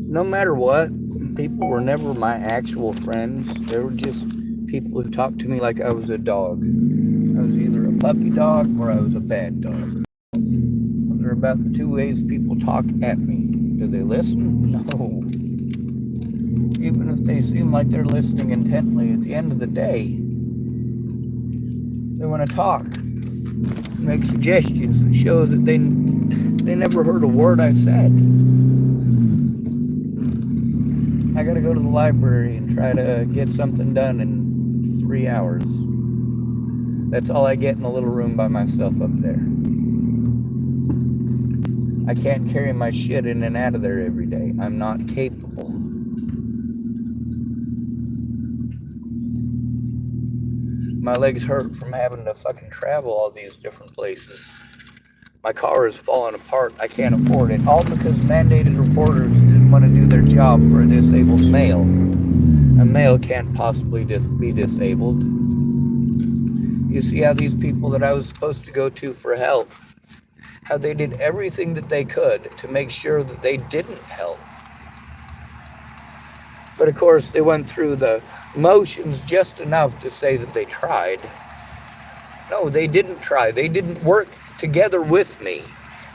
no matter what, people were never my actual friends. They were just people who talked to me like I was a dog. I was either a puppy dog or I was a bad dog. Those are about the two ways people talk at me. Do they listen? No. Even if they seem like they're listening intently, at the end of the day, they want to talk, make suggestions that show that they never heard a word I said. I gotta go to the library and try to get something done in 3 hours. That's all I get in a little room by myself up there. I can't carry my shit in and out of there every day. I'm not capable. My legs hurt from having to fucking travel all these different places. My car is falling apart. I can't afford it. All because mandated reporters didn't want to do their job for a disabled male. A male can't possibly be disabled. You see how these people that I was supposed to go to for help, how they did everything that they could to make sure that they didn't help. But of course, they went through the motions just enough to say that they tried. No, they didn't try. They didn't work together with me.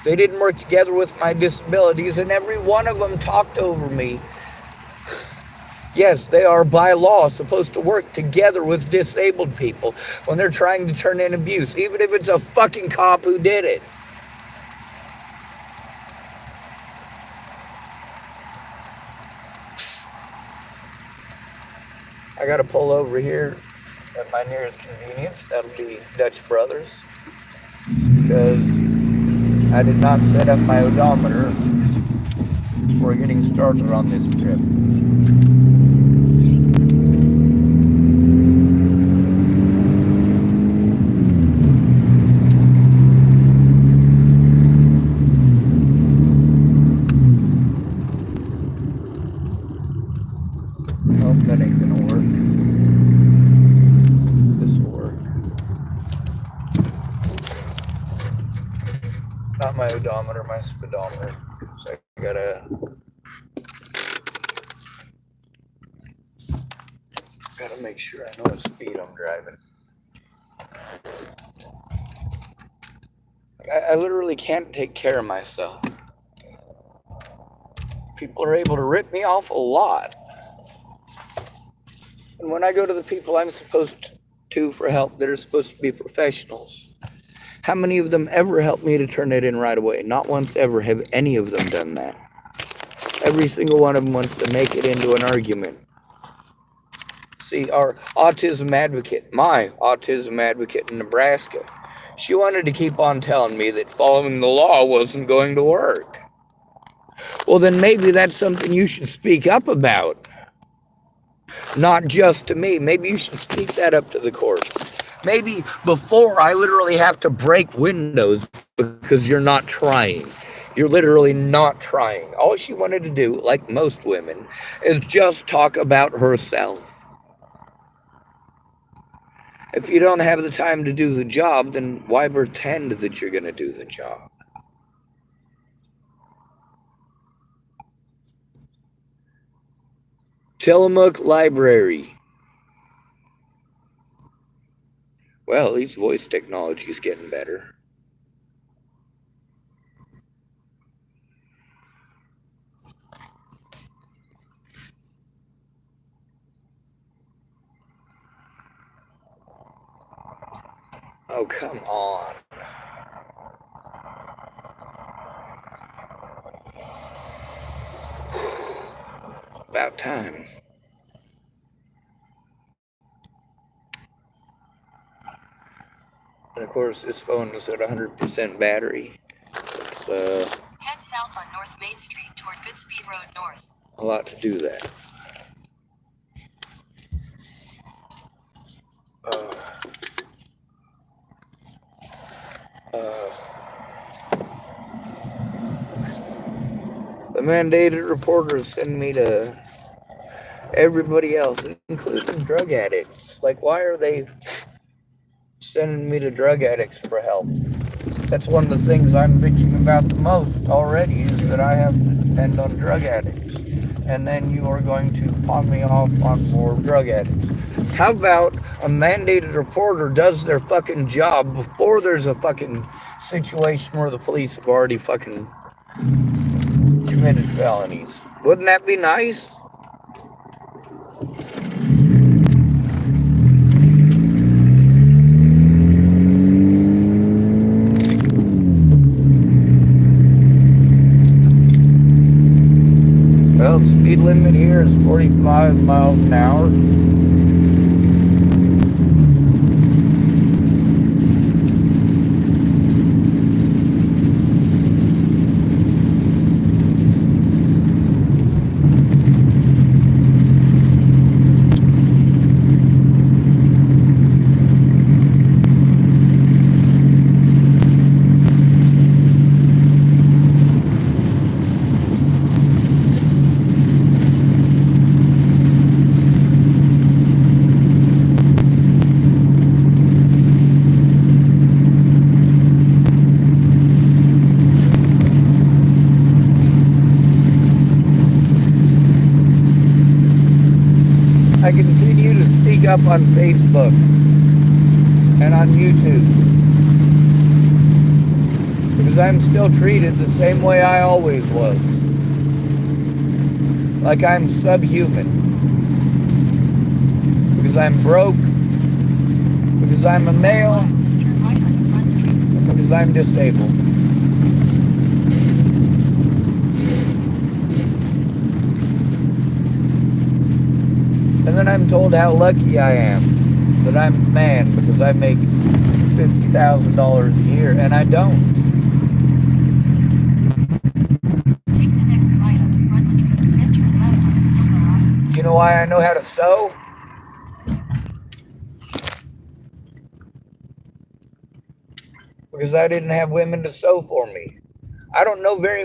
They didn't work together with my disabilities, and every one of them talked over me. Yes, they are by law supposed to work together with disabled people when they're trying to turn in abuse, even if it's a fucking cop who did it. I gotta pull over here at my nearest convenience. That'll be Dutch Brothers, because I did not set up my odometer before getting started on this trip. Nope, that ain't gonna work. This'll work. Not my odometer, my speedometer. So I gotta make sure I know what speed I'm driving. I literally can't take care of myself. People are able to rip me off a lot. And when I go to the people I'm supposed to for help that are supposed to be professionals, how many of them ever help me to turn it in right away? Not once ever have any of them done that. Every single one of them wants to make it into an argument. See, our autism advocate, my autism advocate in Nebraska, she wanted to keep on telling me that following the law wasn't going to work. Well, then maybe that's something you should speak up about. Not just to me. Maybe you should speak that up to the courts. Maybe before I literally have to break windows because you're not trying. You're literally not trying. All she wanted to do, like most women, is just talk about herself. If you don't have the time to do the job, then why pretend that you're going to do the job? Tillamook Library. Well, at least voice technology is getting better. Oh, come on. About time. And of course, this phone is at 100% battery. So head south on North Main Street toward Goodspeed Road North. A lot to do that. The mandated reporters send me to everybody else, including drug addicts. Like, why are they sending me to drug addicts for help? That's one of the things I'm bitching about the most already, is that I have to depend on drug addicts. and then you are going to pawn me off on more drug addicts. How about a mandated reporter does their fucking job before there's a fucking situation where the police have already fucking committed felonies? Wouldn't that be nice? Well, the speed limit here is 45 miles an hour. I continue to speak up on Facebook and on YouTube because I'm still treated the same way I always was. Like I'm subhuman. Because I'm broke. Because I'm a male. And because I'm disabled. And then I'm told how lucky I am that I'm a man because I make $50,000 a year, and I don't. Take the next right onto Front Street, then turn left onto Stillwell Avenue. You know why I know how to sew? Because I didn't have women to sew for me. I don't know very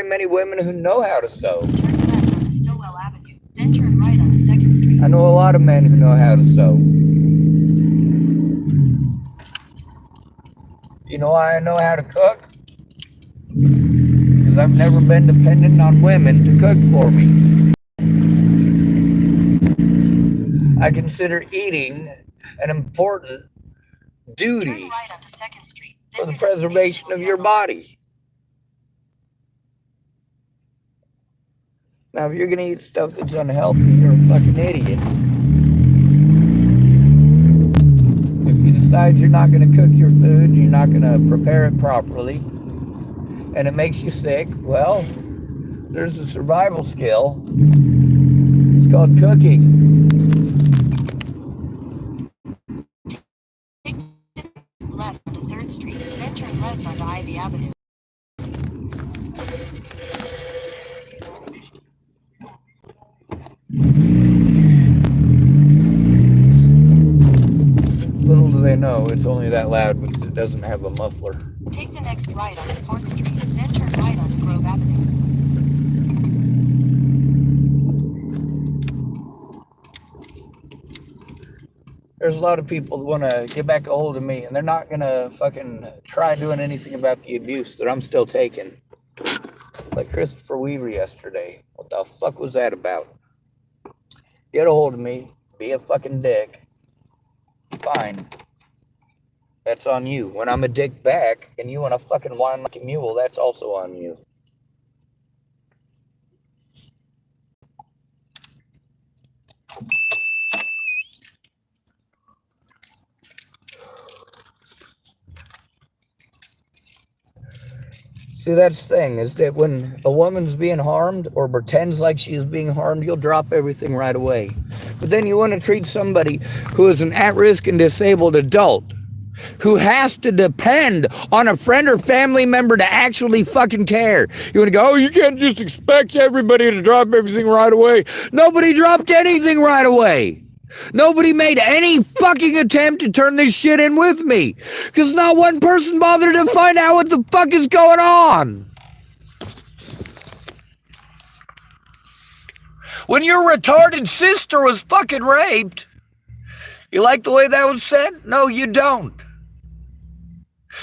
many women who know how to sew. Turn left onto Stillwell Avenue, then turn right onto 2nd Street. I know a lot of men who know how to sew. You know why I know how to cook? Because I've never been dependent on women to cook for me. I consider eating an important duty Turn right onto 2nd Street, for then the your preservation destination of will your be on body. Now, if you're going to eat stuff that's unhealthy, you're a fucking idiot. If you decide you're not going to cook your food, you're not going to prepare it properly, and it makes you sick, well, there's a survival skill. It's called cooking. Take the next left onto 3rd Street, then turn left onto Ivy Avenue. Little do they know, it's only that loud because it doesn't have a muffler. Take the next right onto 4th Street, then turn right onto Grove Avenue. There's a lot of people that want to get back a hold of me, and they're not going to fucking try doing anything about the abuse that I'm still taking. Like Christopher Weaver yesterday. What the fuck was that about? Get a hold of me. Be a fucking dick. Fine. That's on you. When I'm a dick back, and you want to fucking whine like a mule, that's also on you. See, that's the thing, is that when a woman's being harmed or pretends like she is being harmed, you'll drop everything right away. But then you want to treat somebody who is an at-risk and disabled adult, who has to depend on a friend or family member to actually fucking care. You want to go, oh, you can't just expect everybody to drop everything right away. Nobody dropped anything right away. Nobody made any fucking attempt to turn this shit in with me. Because not one person bothered to find out what the fuck is going on. When your retarded sister was fucking raped, you like the way that was said? No, you don't.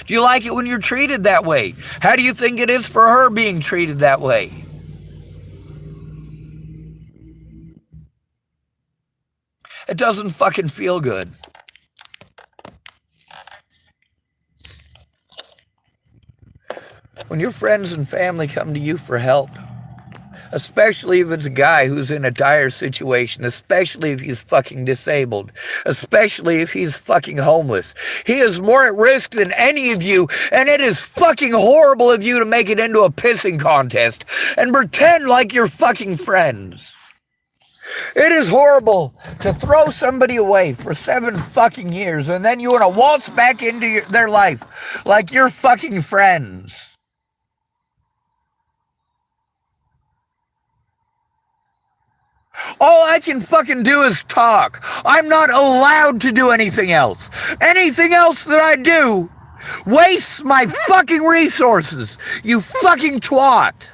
Do you like it when you're treated that way? How do you think it is for her being treated that way? It doesn't fucking feel good. When your friends and family come to you for help, especially if it's a guy who's in a dire situation, especially if he's fucking disabled, especially if he's fucking homeless, he is more at risk than any of you, and it is fucking horrible of you to make it into a pissing contest and pretend like you're fucking friends. It is horrible to throw somebody away for 7 fucking years and then you want to waltz back into their life like you're fucking friends. All I can fucking do is talk. I'm not allowed to do anything else. Anything else that I do wastes my fucking resources, you fucking twat.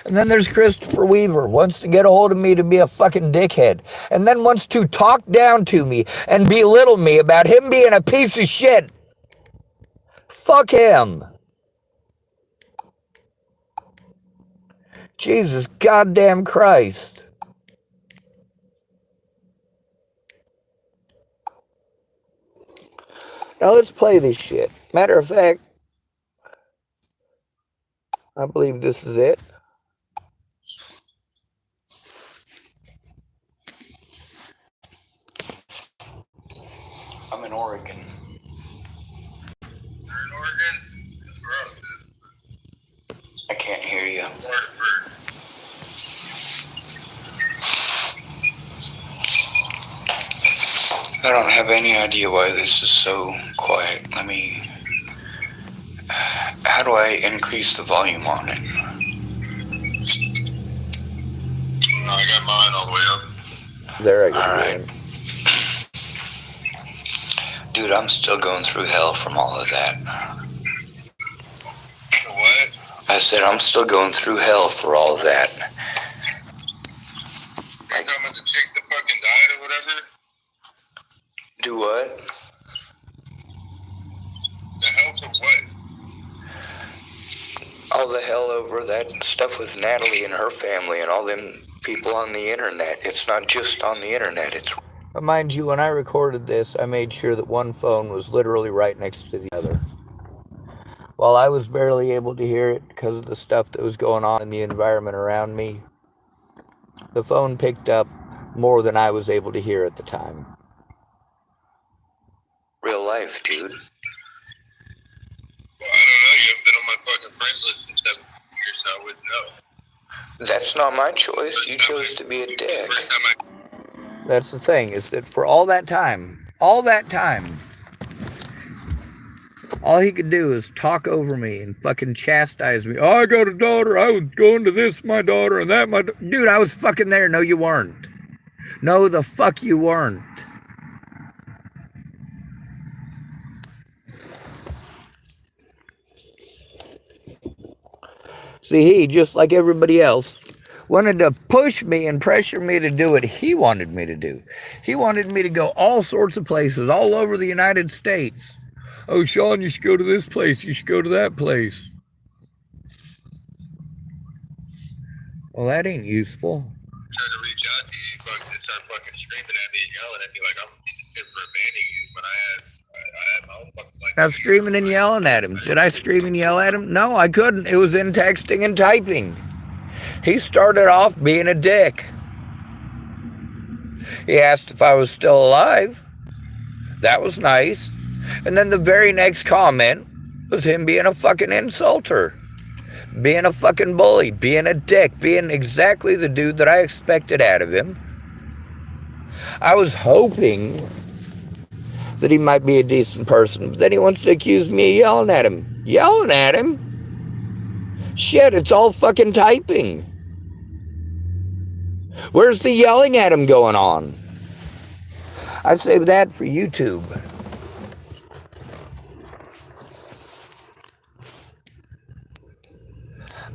And then there's Christopher Weaver, wants to get a hold of me to be a fucking dickhead, and then wants to talk down to me and belittle me about him being a piece of shit. Fuck him. Jesus goddamn Christ. Now let's play this shit. Matter of fact, I believe this is it. I'm in Oregon. I can't hear you. I don't have any idea why this is so quiet. How do I increase the volume on it? I got mine all the way up. There I go. All right. Dude, I'm still going through hell from all of that. What? I said I'm still going through hell for all of that. You talking about the chick that fucking died or whatever? Do what? The hell for what? All the hell over that stuff with Natalie and her family and all them people on the internet. It's not just on the internet. It's... Mind you, when I recorded this, I made sure that one phone was literally right next to the other. While I was barely able to hear it because of the stuff that was going on in the environment around me, the phone picked up more than I was able to hear at the time. Real life, dude. Well, I don't know. You haven't been on my fucking friends list in 7 years, so I wouldn't know. That's not my choice. You chose to be a dick. First time That's the thing, is that for all that time, all he could do is talk over me and fucking chastise me. Oh, I got a daughter. I was going to this, my daughter, and that, my dude, I was fucking there. No, you weren't. No, the fuck you weren't. See, he, just like everybody else, wanted to push me and pressure me to do what he wanted me to do. He wanted me to go all sorts of places, all over the United States. Oh, Sean, you should go to this place. You should go to that place. Well, that ain't useful. tried to reach out to you, you fucking start fucking screaming at me and yelling at me like I'm a piece of shit for abandoning you when I had my own fucking life. I was screaming and yelling at him. Did I scream and yell at him? No, I couldn't. It was in texting and typing. He started off being a dick. He asked if I was still alive. That was nice. And then the very next comment was him being a fucking insulter, being a fucking bully, being a dick, being exactly the dude that I expected out of him. I was hoping that he might be a decent person, but then he wants to accuse me of yelling at him. Yelling at him? Shit, it's all fucking typing. Where's the yelling at him going on? I'd save that for YouTube.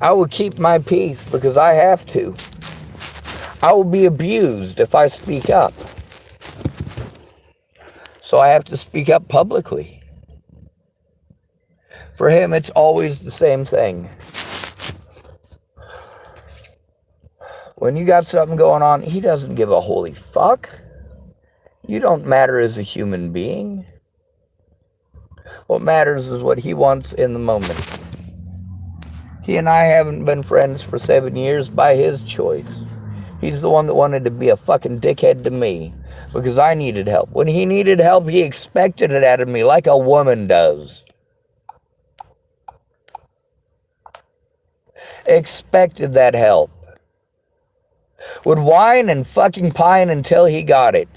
I will keep my peace because I have to. I will be abused if I speak up. So I have to speak up publicly. For him, it's always the same thing. When you got something going on, he doesn't give a holy fuck. You don't matter as a human being. What matters is what he wants in the moment. He and I haven't been friends for 7 years by his choice. He's the one that wanted to be a fucking dickhead to me because I needed help. When he needed help, he expected it out of me like a woman does. Expected that help. Would whine and fucking pine until he got it.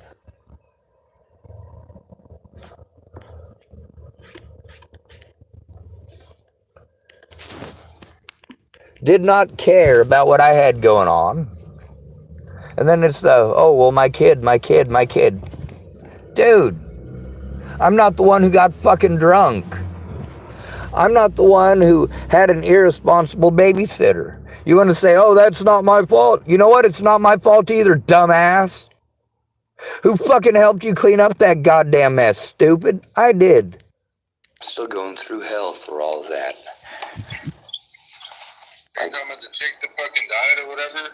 Did not care about what I had going on. And then it's oh, well, my kid. Dude, I'm not the one who got fucking drunk. I'm not the one who had an irresponsible babysitter. You want to say, oh, that's not my fault. You know what? It's not my fault either, dumbass. Who fucking helped you clean up that goddamn mess, stupid? I did. Still going through hell for all of that. How come the chick that fucking died or whatever?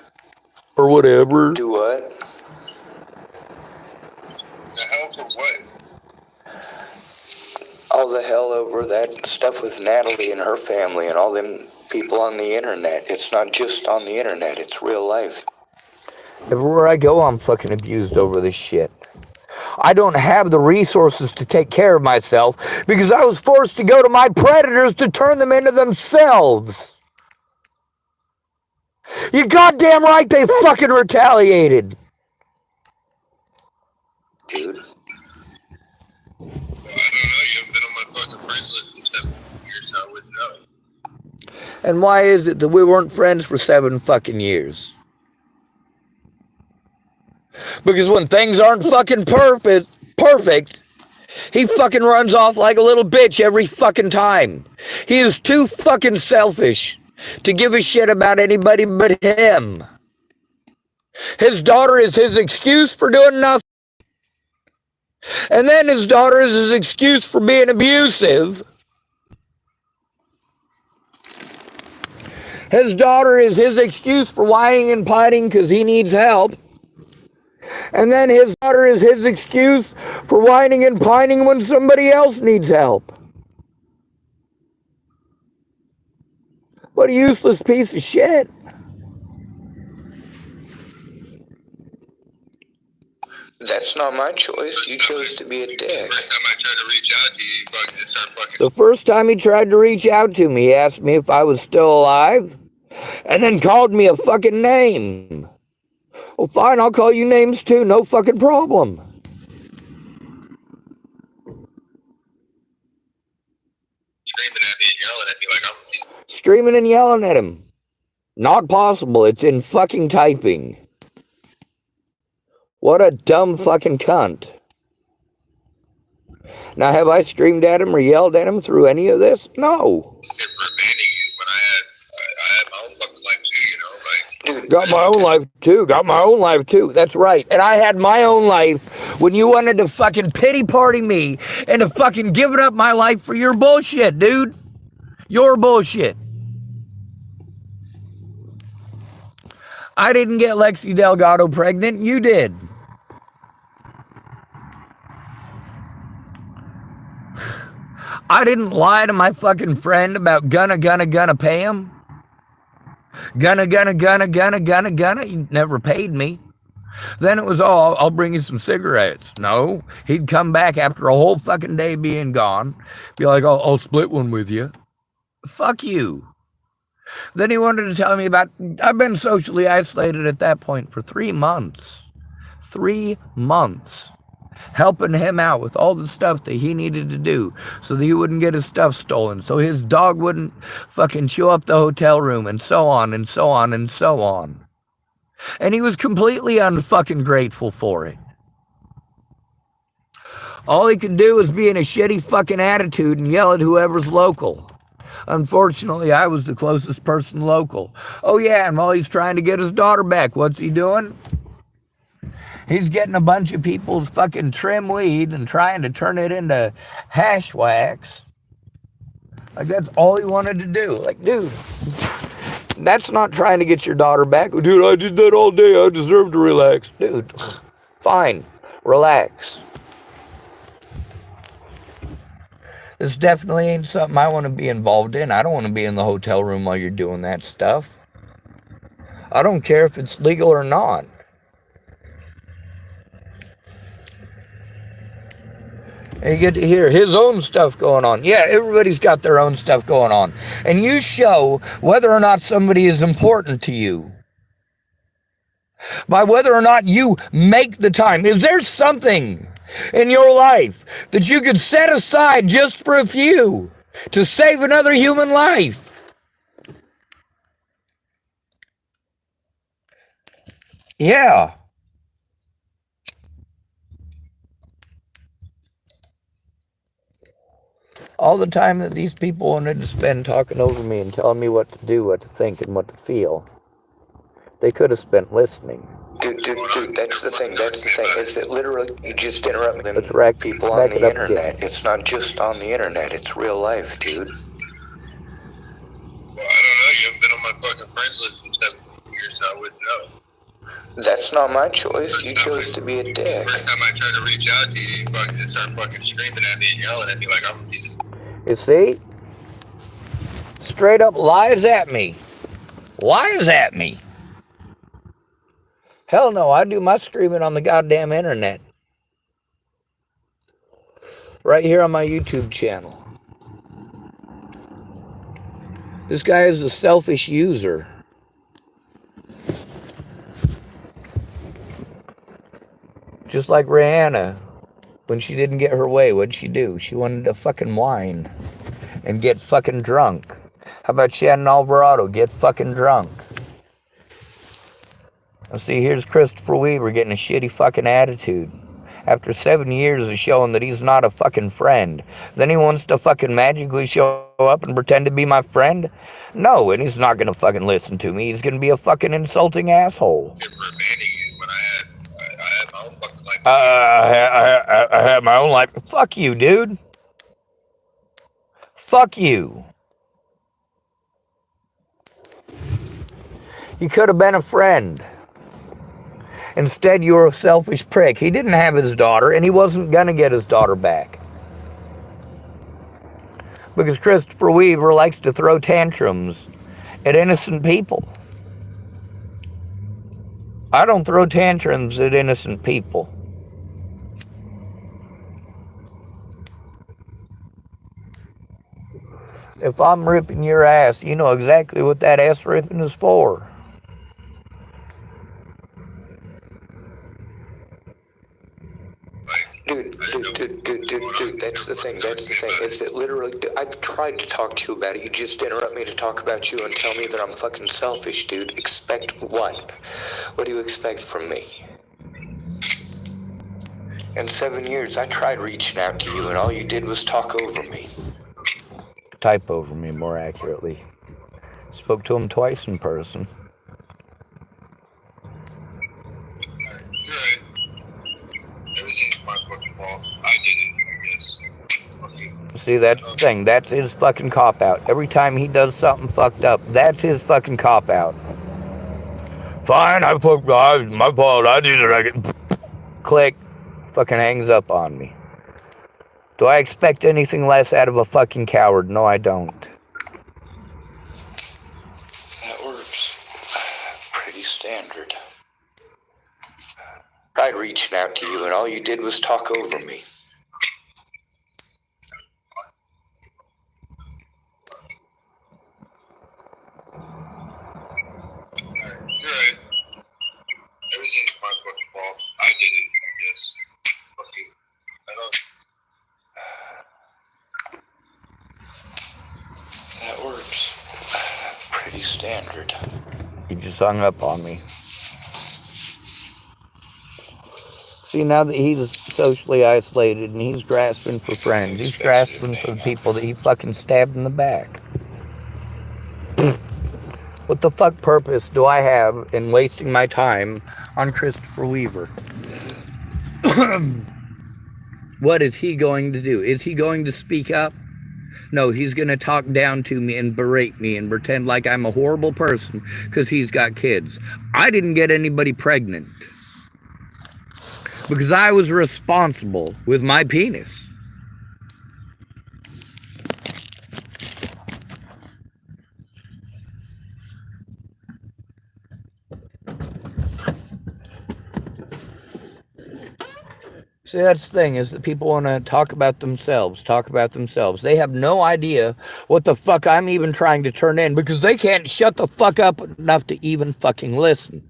Or whatever. Do what? The hell for what? All the hell over that stuff with Natalie and her family and all them people on the internet. It's not just on the internet, it's real life. Everywhere I go, I'm fucking abused over this shit. I don't have the resources to take care of myself because I was forced to go to my predators to turn them into themselves. You goddamn right they fucking retaliated. Dude. Well, I don't know. You haven't been on my fucking friends list in 7 years, so I wouldn't know. And why is it that we weren't friends for 7 fucking years? Because when things aren't fucking perfect, he fucking runs off like a little bitch every fucking time. He is too fucking selfish to give a shit about anybody but him. His daughter is his excuse for doing nothing. And then his daughter is his excuse for being abusive. His daughter is his excuse for whining and pining because he needs help. And then his daughter is his excuse for whining and pining when somebody else needs help. What a useless piece of shit. That's not my choice. You chose to be a dick. The first time I tried to reach out to you, you fucking just started fucking... The first time he tried to reach out to me, he asked me if I was still alive, and then called me a fucking name. Well, fine, I'll call you names too, no fucking problem. Screaming at me and yelling at me like I'm... Screaming and yelling at him. Not possible, it's in fucking typing. What a dumb fucking cunt. Now, have I screamed at him or yelled at him through any of this? No. For abandoning you when I had my own fucking life too, you know, like... Dude, got my own life too, that's right. And I had my own life when you wanted to fucking pity party me and to fucking give it up my life for your bullshit, dude. Your bullshit. I didn't get Lexi Delgado pregnant, you did. I didn't lie to my fucking friend about gonna pay him. Gonna. He never paid me. Then it was, oh, I'll bring you some cigarettes. No, he'd come back after a whole fucking day being gone. Be like, I'll split one with you. Fuck you. Then he wanted to tell me about, I've been socially isolated at that point for 3 months. 3 months. Helping him out with all the stuff that he needed to do so that he wouldn't get his stuff stolen, so his dog wouldn't fucking chew up the hotel room, and so on and so on and so on. And he was completely unfucking grateful for it. All he could do was be in a shitty fucking attitude and yell at whoever's local. Unfortunately, I was the closest person local. Oh yeah, and while he's trying to get his daughter back, what's he doing? He's getting a bunch of people's fucking trim weed and trying to turn it into hash wax. Like, that's all he wanted to do. Like, dude, that's not trying to get your daughter back. Dude, I did that all day. I deserve to relax. Dude, fine. Relax. This definitely ain't something I want to be involved in. I don't want to be in the hotel room while you're doing that stuff. I don't care if it's legal or not. And you get to hear his own stuff going on. Yeah, everybody's got their own stuff going on. And you show whether or not somebody is important to you by whether or not you make the time. Is there something in your life that you could set aside just for a few to save another human life? Yeah. All the time that these people wanted to spend talking over me and telling me what to do, what to think, and what to feel, they could have spent listening. Dude, that's the thing. Is that literally, you just interrupt them. Let's rack people on the internet. It's not just on the internet. It's real life, dude. Well, I don't know. You haven't been on my fucking friends list in 7 years, so I wouldn't know. That's not my choice. You chose to be a dick. First time I tried to reach out to you, you fucking just start fucking screaming at me and yelling at me like I'm a piece of... You see? Straight up lies at me. Lies at me. Hell no, I do my screaming on the goddamn internet. Right here on my YouTube channel. This guy is a selfish user. Just like Rihanna. When she didn't get her way, what'd she do? She wanted to fucking whine and get fucking drunk. How about Shannon Alvarado? Get fucking drunk. Now see, here's Christopher Weaver getting a shitty fucking attitude. After 7 years of showing that he's not a fucking friend. Then he wants to fucking magically show up and pretend to be my friend? No, and he's not gonna fucking listen to me. He's gonna be a fucking insulting asshole. I had my own life. Fuck you, dude. Fuck you. You could have been a friend. Instead, you were a selfish prick. He didn't have his daughter, and he wasn't going to get his daughter back. Because Christopher Weaver likes to throw tantrums at innocent people. I don't throw tantrums at innocent people. If I'm ripping your ass, you know exactly what that ass ripping is for. Dude, that's the thing, is that literally, I've tried to talk to you about it, you just interrupt me to talk about you and tell me that I'm fucking selfish, dude. Expect what? What do you expect from me? In 7 years, I tried reaching out to you and all you did was talk over me. Type over me, more accurately. Spoke to him twice in person. See, that's the thing. That's his fucking cop-out. Every time he does something fucked up, that's his fucking cop-out. Fine, my fault. I did it. Click. Fucking hangs up on me. Do I expect anything less out of a fucking coward? No, I don't. That works. Pretty standard. Tried reaching out to you and all you did was talk over me. That works. Pretty standard. He just hung up on me. See, now that he's socially isolated and he's grasping for friends, he's grasping for the people that he fucking stabbed in the back. What the fuck purpose do I have in wasting my time on Christopher Weaver? What is he going to do? Is he going to speak up No, he's going to talk down to me and berate me and pretend like I'm a horrible person because he's got kids. I didn't get anybody pregnant because I was responsible with my penis. See, that's the thing, is that people want to talk about themselves. They have no idea what the fuck I'm even trying to turn in because they can't shut the fuck up enough to even fucking listen.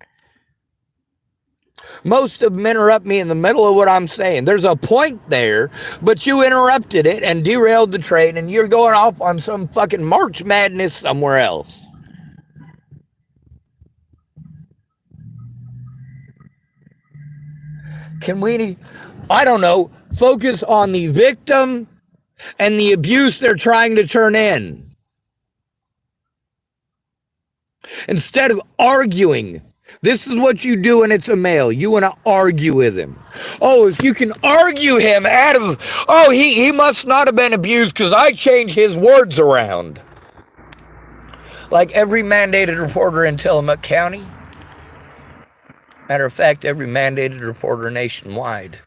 Most of them interrupt me in the middle of what I'm saying. There's a point there, but you interrupted it and derailed the train, and you're going off on some fucking March Madness somewhere else. Can we, I don't know, focus on the victim and the abuse they're trying to turn in? Instead of arguing. This is what you do when it's a male. You want to argue with him. Oh, if you can argue him out of, oh, he must not have been abused because I changed his words around. Like every mandated reporter in Tillamook County. Matter of fact, every mandated reporter nationwide.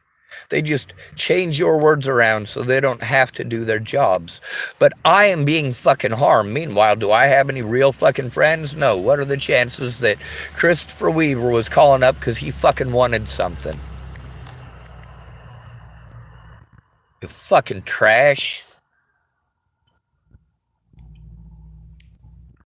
They just change your words around so they don't have to do their jobs. But I am being fucking harmed. Meanwhile, do I have any real fucking friends? No. What are the chances that Christopher Weaver was calling up because he fucking wanted something? You fucking trash.